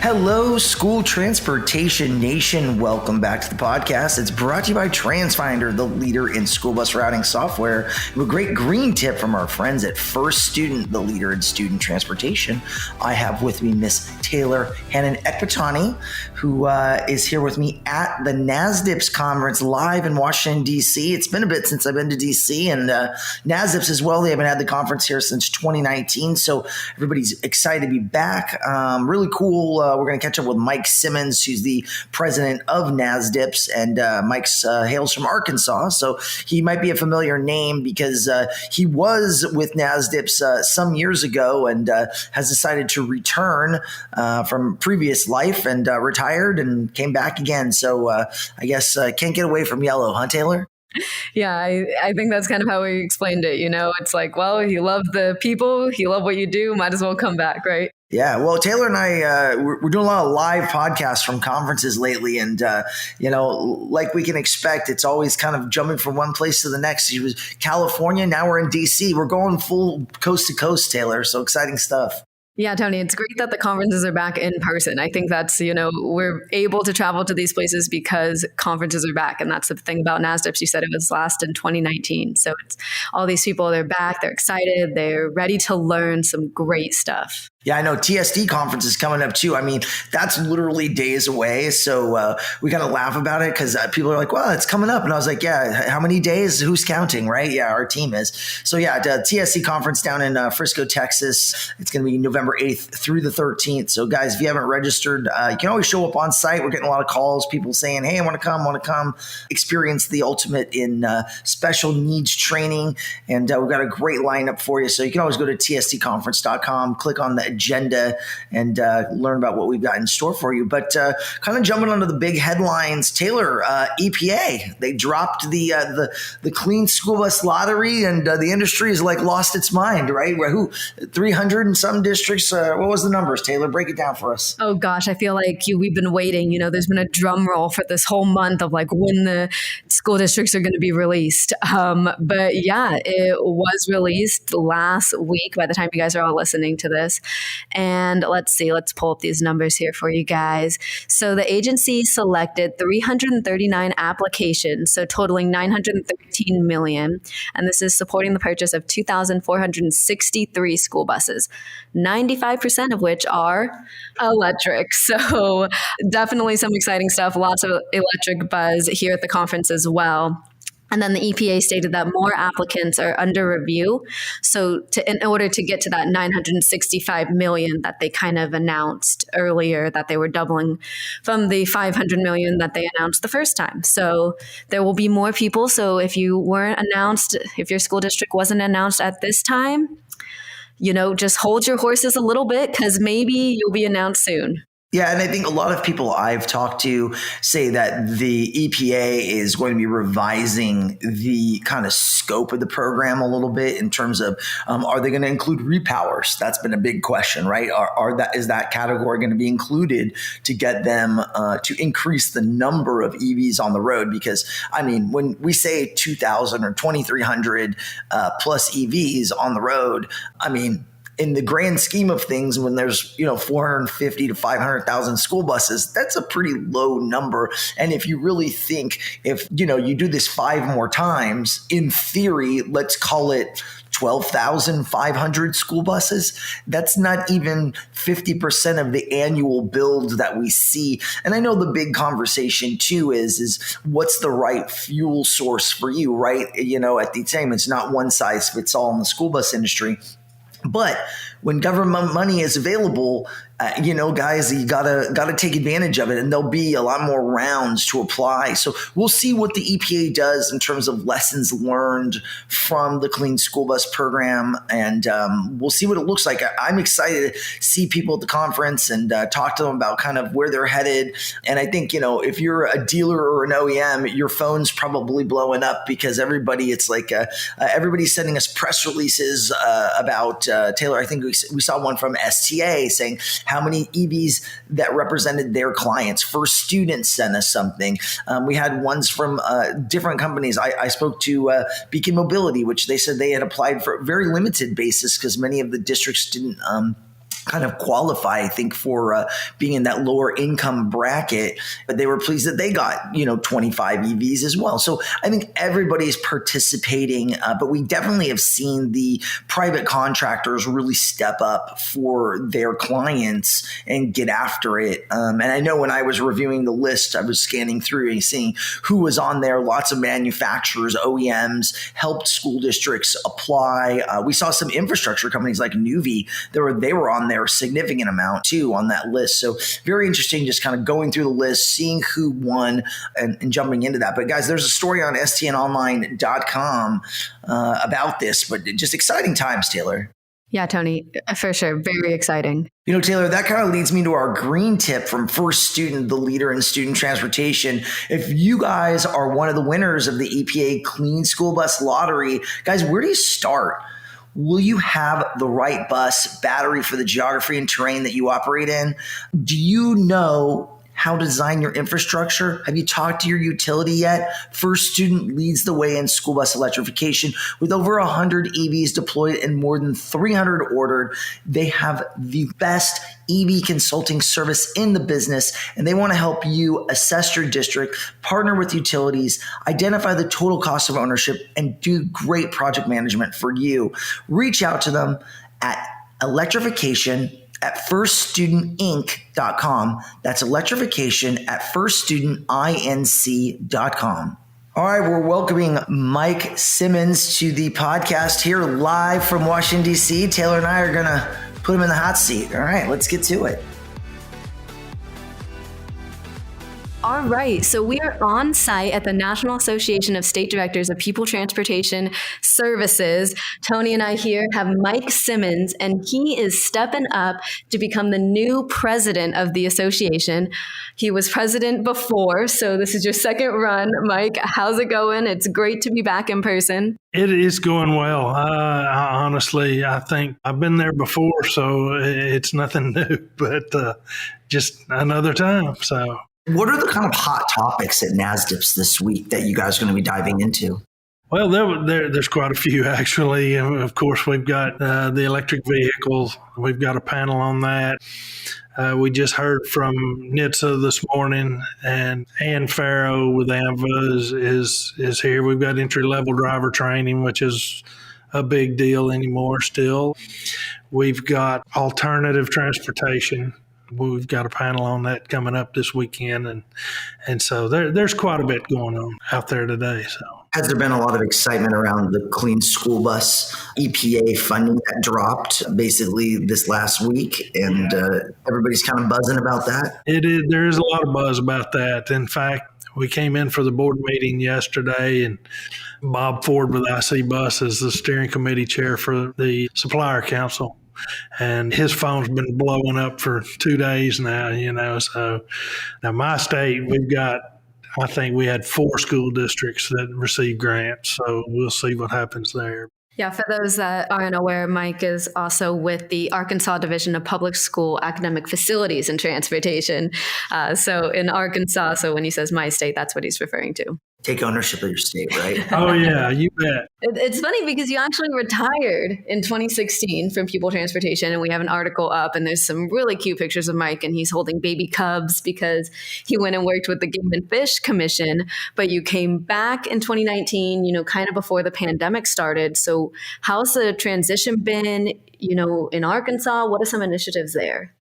Hello, School Transportation Nation. Welcome back to the podcast. It's brought to you by TransFinder, the leader in school bus routing software. We have a great green tip from our friends at First Student, the leader in student transportation. I have with me Miss Taylor Hannon-Ekbatani, who is here with me at the NASDPTS Conference live in Washington, D.C. It's been a bit since I've been to D.C. and NASDPTS as well. They haven't had the conference here since 2019, so everybody's excited to be back. Really cool. We're going to catch up with Mike Simmons, who's the president of NASDPTS, and Mike's hails from Arkansas, so he might be a familiar name because he was with NASDPTS some years ago and has decided to return from previous life and retired and came back again. So I guess can't get away from yellow, huh, Taylor? Yeah, I think that's kind of how we explained it. You know, it's like, well, you love the people, you love what you do, might as well come back, right? Yeah, well, Taylor and I, we're doing a lot of live podcasts from conferences lately. And, like we can expect, it's always kind of jumping from one place to the next. He was California. Now we're in D.C. We're going full coast to coast, Taylor. So exciting stuff. Yeah, Tony, it's great that the conferences are back in person. I think that's, we're able to travel to these places because conferences are back. And that's the thing about NASDPTS. You said it was last in 2019. So it's all these people, they're back, they're excited, they're ready to learn some great stuff. Yeah, I know TSD conference is coming up too. I mean, that's literally days away. So we kind of laugh about it because people are like, well, it's coming up. And I was like, yeah, how many days? Who's counting, right? Yeah, our team is. So yeah, the TSD conference down in Frisco, Texas. It's going to be November 8th through the 13th. So guys, if you haven't registered, you can always show up on site. We're getting a lot of calls, people saying, hey, I want to come experience the ultimate in special needs training. And we've got a great lineup for you. So you can always go to tsdconference.com, click on the agenda and learn about what we've got in store for you. But kind of jumping onto the big headlines, Taylor, EPA, they dropped the clean school bus lottery and the industry has like lost its mind, right? 300 and some districts. What was the numbers, Taylor? Break it down for us. Oh gosh, I feel like we've been waiting. There's been a drum roll for this whole month of like when the school districts are going to be released. But yeah, it was released last week by the time you guys are all listening to this. And let's pull up these numbers here for you guys. So the agency selected 339 applications, so totaling 913 million. And this is supporting the purchase of 2,463 school buses, 95% of which are electric. So definitely some exciting stuff. Lots of electric buzz here at the conference as well. And then the EPA stated that more applicants are under review. So in order to get to that 965 million that they kind of announced earlier, that they were doubling from the 500 million that they announced the first time. So there will be more people. So if you weren't announced, if your school district wasn't announced at this time, just hold your horses a little bit because maybe you'll be announced soon. Yeah, and I think a lot of people I've talked to say that the EPA is going to be revising the kind of scope of the program a little bit in terms of are they going to include repowers? That's been a big question, right? Is that category going to be included to get them to increase the number of EVs on the road? Because, I mean, when we say 2,000 or 2,300 plus EVs on the road, I mean, in the grand scheme of things, when there's 450 to 500,000 school buses, that's a pretty low number. And if you really think if you do this 5 more times, in theory, let's call it 12,500 school buses. That's not even 50% of the annual build that we see. And I know the big conversation too is what's the right fuel source for you, right? At the time, it's not one size fits all in the school bus industry. But when government money is available, guys, you gotta take advantage of it, and there'll be a lot more rounds to apply. So we'll see what the EPA does in terms of lessons learned from the Clean School Bus program, and we'll see what it looks like. I'm excited to see people at the conference and talk to them about kind of where they're headed. And I think if you're a dealer or an OEM, your phone's probably blowing up because everybody's sending us press releases about Taylor. I think we saw one from STA saying how many EVs that represented their clients. First Students sent us something. We had ones from different companies. I spoke to Beacon Mobility, which they said they had applied for a very limited basis because many of the districts didn't kind of qualify, I think, for being in that lower income bracket, but they were pleased that they got, 25 EVs as well. So I think everybody's participating, but we definitely have seen the private contractors really step up for their clients and get after it. And I know when I was reviewing the list, I was scanning through and seeing who was on there. Lots of manufacturers, OEMs helped school districts apply. We saw some infrastructure companies like Nuvi. They were on there a significant amount too on that list. So very interesting, just kind of going through the list, seeing who won and jumping into that. But guys, there's a story on stnonline.com about this, but just exciting times, Taylor. Yeah, Tony, for sure. Very exciting. Taylor, that kind of leads me to our green tip from First Student, the leader in student transportation. If you guys are one of the winners of the EPA Clean School Bus Lottery, guys, where do you start? Will you have the right bus, battery for the geography and terrain that you operate in? Do you know how to design your infrastructure? Have you talked to your utility yet? First Student leads the way in school bus electrification with over 100 EVs deployed and more than 300 ordered. They have the best EV consulting service in the business, and they want to help you assess your district, partner with utilities, identify the total cost of ownership, and do great project management for you. Reach out to them at electrification@firststudentinc.com. That's electrification@firststudentinc.com. All right, we're welcoming Mike Simmons to the podcast here live from Washington, D.C. Taylor and I are going to put him in the hot seat. All right, let's get to it. All right. So we are on site at the National Association of State Directors of People Transportation Services. Tony and I here have Mike Simmons, and he is stepping up to become the new president of the association. He was president before, so this is your second run. Mike, how's it going? It's great to be back in person. It is going well. Honestly, I think I've been there before, so it's nothing new, but just another time. So. What are the kind of hot topics at NASDPTS this week that you guys are going to be diving into? Well, there's quite a few, actually. Of course, we've got the electric vehicles. We've got a panel on that. We just heard from NHTSA this morning, and Ann Farrow with AMVA is here. We've got entry-level driver training, which is a big deal anymore still. We've got alternative transportation. We've got a panel on that coming up this weekend, and so there's quite a bit going on out there today. So, has there been a lot of excitement around the Clean School Bus EPA funding that dropped basically this last week, and everybody's kind of buzzing about that? It is. There is a lot of buzz about that. In fact, we came in for the board meeting yesterday, and Bob Ford with IC Bus is the steering committee chair for the Supplier Council. And his phone's been blowing up for 2 days now, so now my state, I think we had 4 school districts that received grants. So we'll see what happens there. Yeah, for those that aren't aware, Mike is also with the Arkansas Division of Public School Academic Facilities and Transportation. So in Arkansas, so when he says my state, that's what he's referring to. Take ownership of your state, right? Oh, yeah, you bet. It's funny because you actually retired in 2016 from People Transportation, and we have an article up, and there's some really cute pictures of Mike, and he's holding baby cubs because he went and worked with the Game and Fish Commission, but you came back in 2019, kind of before the pandemic started. So how's the transition been, in Arkansas? What are some initiatives there?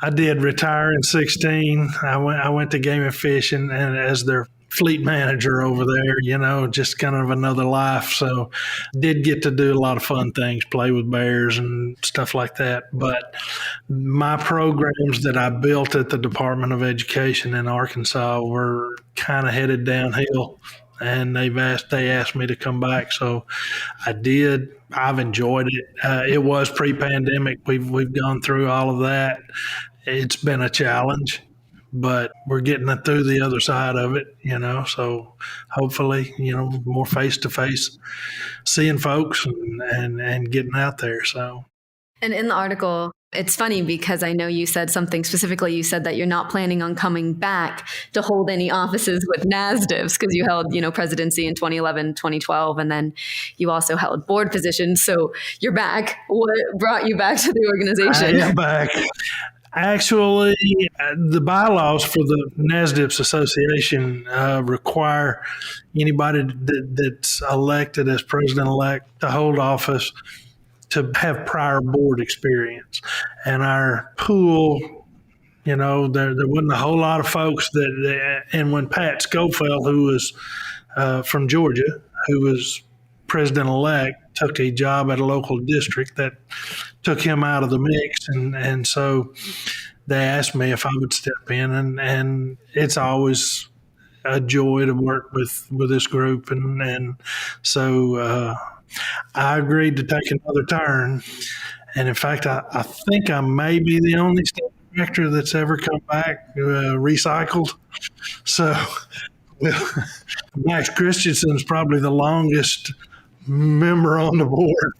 I did retire in 16. I went to Game and Fish and as their fleet manager over there, just kind of another life. So did get to do a lot of fun things, play with bears and stuff like that. But my programs that I built at the Department of Education in Arkansas were kind of headed downhill, and they asked me to come back. So I did. I've enjoyed it. It was pre-pandemic. We've gone through all of that. It's been a challenge, but we're getting it through the other side of it, so hopefully, more face-to-face seeing folks and getting out there. So. And in the article, It's funny because I know you said something specifically. You said that you're not planning on coming back to hold any offices with NASDPTS because you held, presidency in 2011, 2012, and then you also held board positions. So you're back. What brought you back to the organization? I am back. Actually, the bylaws for the NASDPTS Association require anybody that's elected as president-elect to hold office to have prior board experience. And our pool, there wasn't a whole lot of folks and when Pat Schofield, who was from Georgia, who was president-elect, took a job at a local district, that took him out of the mix. And so they asked me if I would step in, and it's always a joy to work with this group. And so I agreed to take another turn. And in fact, I think I may be the only state director that's ever come back recycled. So Max Christensen's probably the longest member on the board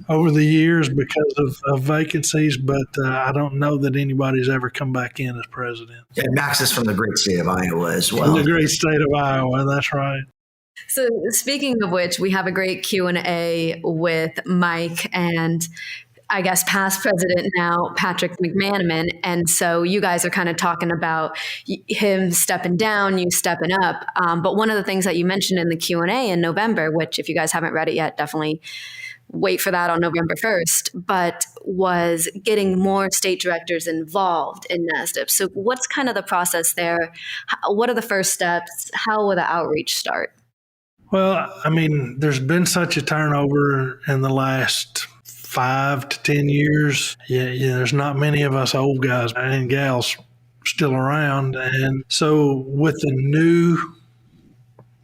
over the years because of vacancies, but I don't know that anybody's ever come back in as president. Yeah, Max is from the great state of Iowa as well. From the great state of Iowa, that's right. So speaking of which, we have a great Q&A with Mike and I guess past president now, Patrick McManaman. And so you guys are kind of talking about him stepping down, you stepping up. But one of the things that you mentioned in the Q&A in November, which if you guys haven't read it yet, definitely wait for that on November 1st, but was getting more state directors involved in NASDPTS. So what's kind of the process there? What are the first steps? How will the outreach start? Well, I mean, there's been such a turnover in the last 5 to 10 years. Yeah, there's not many of us old guys and gals still around. And so with the new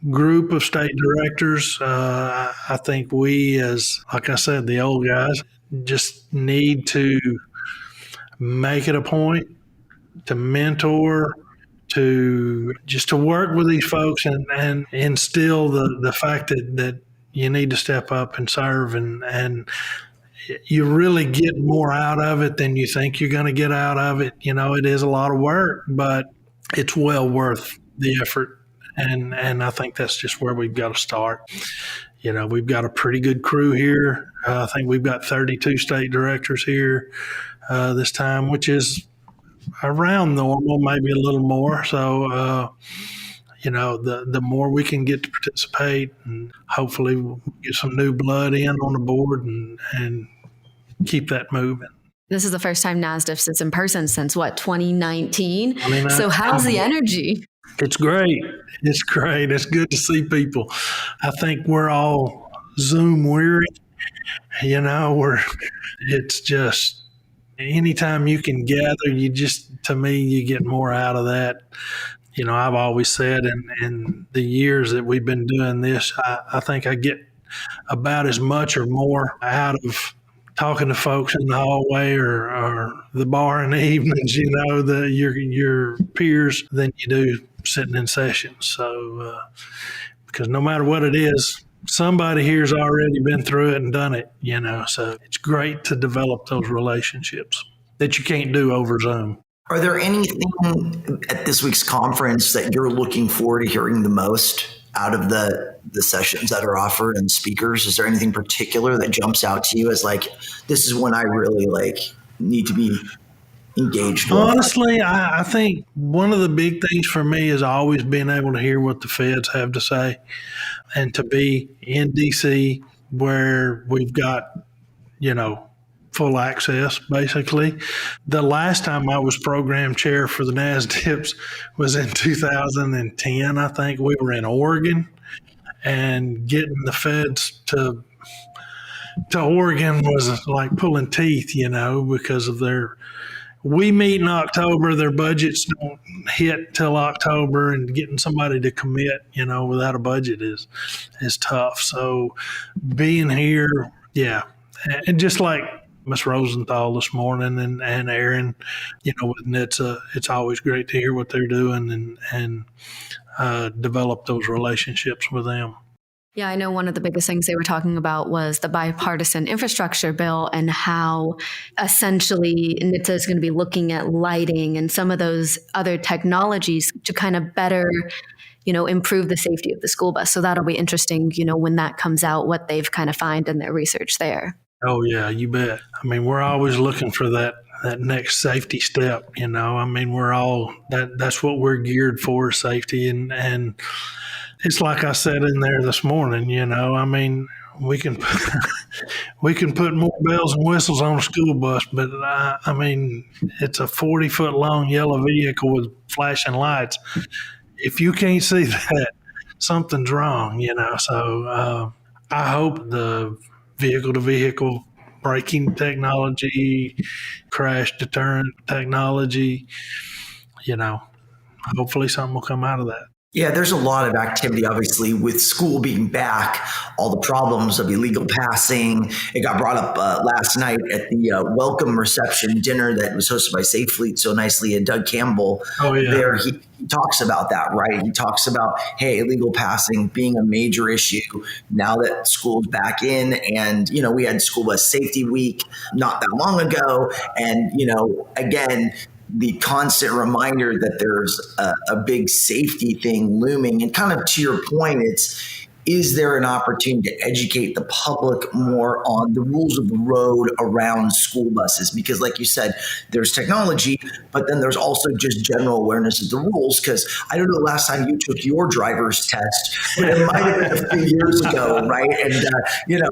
group of state directors, I think we, as, like I said, the old guys, just need to make it a point to mentor, to work with these folks and instill the fact that you need to step up and serve, and you really get more out of it than you think you're going to get out of it. It is a lot of work, but it's well worth the effort. And I think that's just where we've got to start. We've got a pretty good crew here. I think we've got 32 state directors here this time, which is around normal, maybe a little more. So, the more we can get to participate, and hopefully we'll get some new blood in on the board and keep that moving. This is the first time NASDPTS is in person since 2019. So how's the energy? It's great. It's great. It's good to see people. I think we're all Zoom weary. It's just anytime you can gather, to me, you get more out of that. I've always said in the years that we've been doing this, I think I get about as much or more out of talking to folks in the hallway or the bar in the evenings, your peers, than you do sitting in sessions. So, because no matter what it is, somebody here's already been through it and done it, so it's great to develop those relationships that you can't do over Zoom. Are there anything at this week's conference that you're looking forward to hearing the most out of the sessions that are offered and speakers? Is there anything particular that jumps out to you as this is when I really need to be engaged with? Honestly, I think one of the big things for me is always being able to hear what the feds have to say, and to be in D.C. where we've got, full access, basically. The last time I was program chair for the NASDPTS was in 2010, I think. We were in Oregon, and getting the feds to Oregon was like pulling teeth, because of we meet in October, their budgets don't hit till October, and getting somebody to commit, without a budget is tough. So being here, yeah. And just like Ms. Rosenthal this morning and Aaron, with NHTSA, it's always great to hear what they're doing and develop those relationships with them. Yeah, I know one of the biggest things they were talking about was the bipartisan infrastructure bill and how essentially NHTSA is going to be looking at lighting and some of those other technologies to kind of better, improve the safety of the school bus. So that'll be interesting, when that comes out, what they've kind of found in their research there. Oh, yeah, you bet. I mean, we're always looking for that next safety step, I mean, that's what we're geared for, safety. And it's like I said in there this morning, I mean, we can put more bells and whistles on a school bus, but I mean, it's a 40-foot long yellow vehicle with flashing lights. If you can't see that, something's wrong, So I hope the vehicle-to-vehicle braking technology, crash deterrent technology, hopefully something will come out of that. Yeah, there's a lot of activity, obviously, with school being back, all the problems of illegal passing. It got brought up last night at the welcome reception dinner that was hosted by Safe Fleet so nicely. And Doug Campbell there, he talks about that, right? He talks about, hey, illegal passing being a major issue now that school's back in. And, we had School Bus Safety Week not that long ago. And, again, the constant reminder that there's a big safety thing looming. And kind of to your point, is there an opportunity to educate the public more on the rules of the road around school buses? Because like you said, there's technology, but then there's also just general awareness of the rules. Because I don't know the last time you took your driver's test, but it might have been a few years ago, right? And,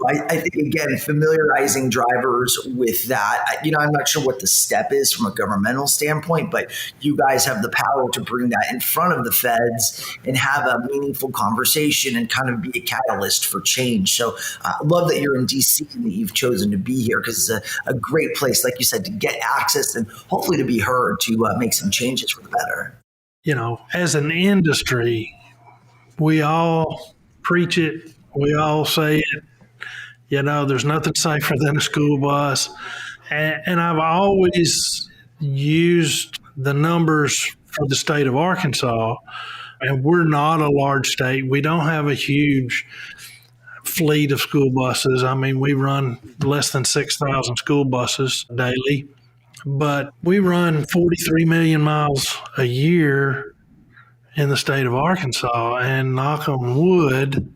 I think, again, familiarizing drivers with that, I'm not sure what the step is from a governmental standpoint, but you guys have the power to bring that in front of the feds and have a meaningful conversation and kind of be a catalyst for change. So I love that you're in D.C. and that you've chosen to be here, because it's a great place, like you said, to get access and hopefully to be heard to make some changes for the better. As an industry, we all preach it. We all say it. There's nothing safer than a school bus. And I've always used the numbers for the state of Arkansas. And we're not a large state. We don't have a huge fleet of school buses. I mean, we run less than 6,000 school buses daily, but we run 43 million miles a year in the state of Arkansas. And knock on wood,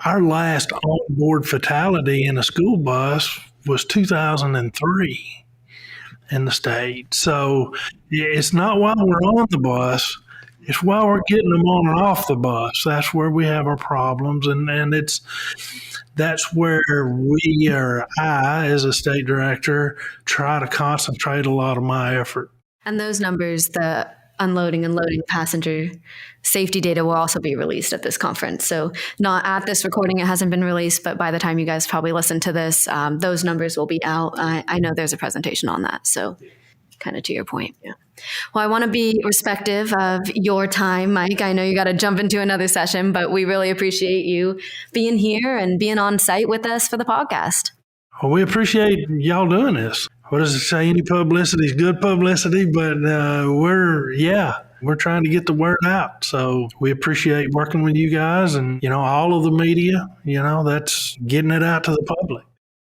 our last on-board fatality in a school bus was 2003 in the state. So it's not while we're on the bus. It's while we're getting them on and off the bus. That's where we have our problems. And that's where I, as a state director, try to concentrate a lot of my effort. And those numbers, the unloading and loading passenger safety data, will also be released at this conference. So not at this recording, it hasn't been released, but by the time you guys probably listen to this, those numbers will be out. I know there's a presentation on that. So kind of to your point. Yeah. Well, I want to be respectful of your time, Mike. I know you got to jump into another session, but we really appreciate you being here and being on site with us for the podcast. Well, we appreciate y'all doing this. What does it say? Any publicity is good publicity, but we're trying to get the word out. So we appreciate working with you guys and, all of the media, that's getting it out to the public.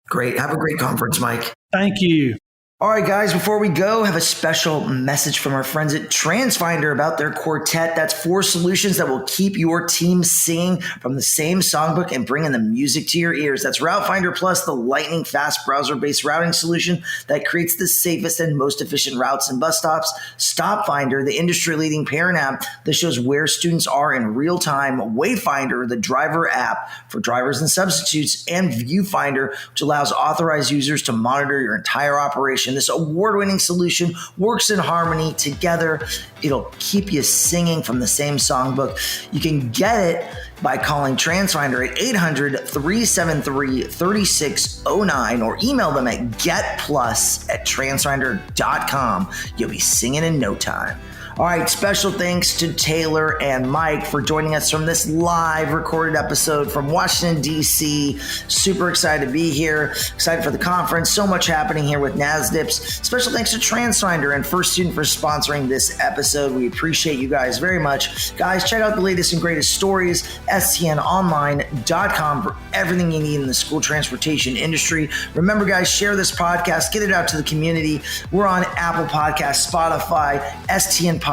Great. Have a great conference, Mike. Thank you. All right, guys, before we go, have a special message from our friends at TransFinder about their quartet. That's 4 solutions that will keep your team singing from the same songbook and bringing the music to your ears. That's Route Finder Plus, the lightning fast browser-based routing solution that creates the safest and most efficient routes and bus stops. Stop Finder, the industry-leading parent app that shows where students are in real time. Wayfinder, the driver app for drivers and substitutes. And Viewfinder, which allows authorized users to monitor your entire operation. This award-winning solution works in harmony together. It'll keep you singing from the same songbook. You can get it by calling TransFinder at 800-373-3609 or email them at getplus@transfinder.com. You'll be singing in no time. All right, special thanks to Taylor and Mike for joining us from this live recorded episode from Washington, D.C. Super excited to be here. Excited for the conference. So much happening here with NASDPTS. Special thanks to TransFinder and First Student for sponsoring this episode. We appreciate you guys very much. Guys, check out the latest and greatest stories, stnonline.com, for everything you need in the school transportation industry. Remember, guys, share this podcast. Get it out to the community. We're on Apple Podcasts, Spotify, stnpodcast.com.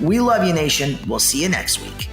We love you, nation. We'll see you next week.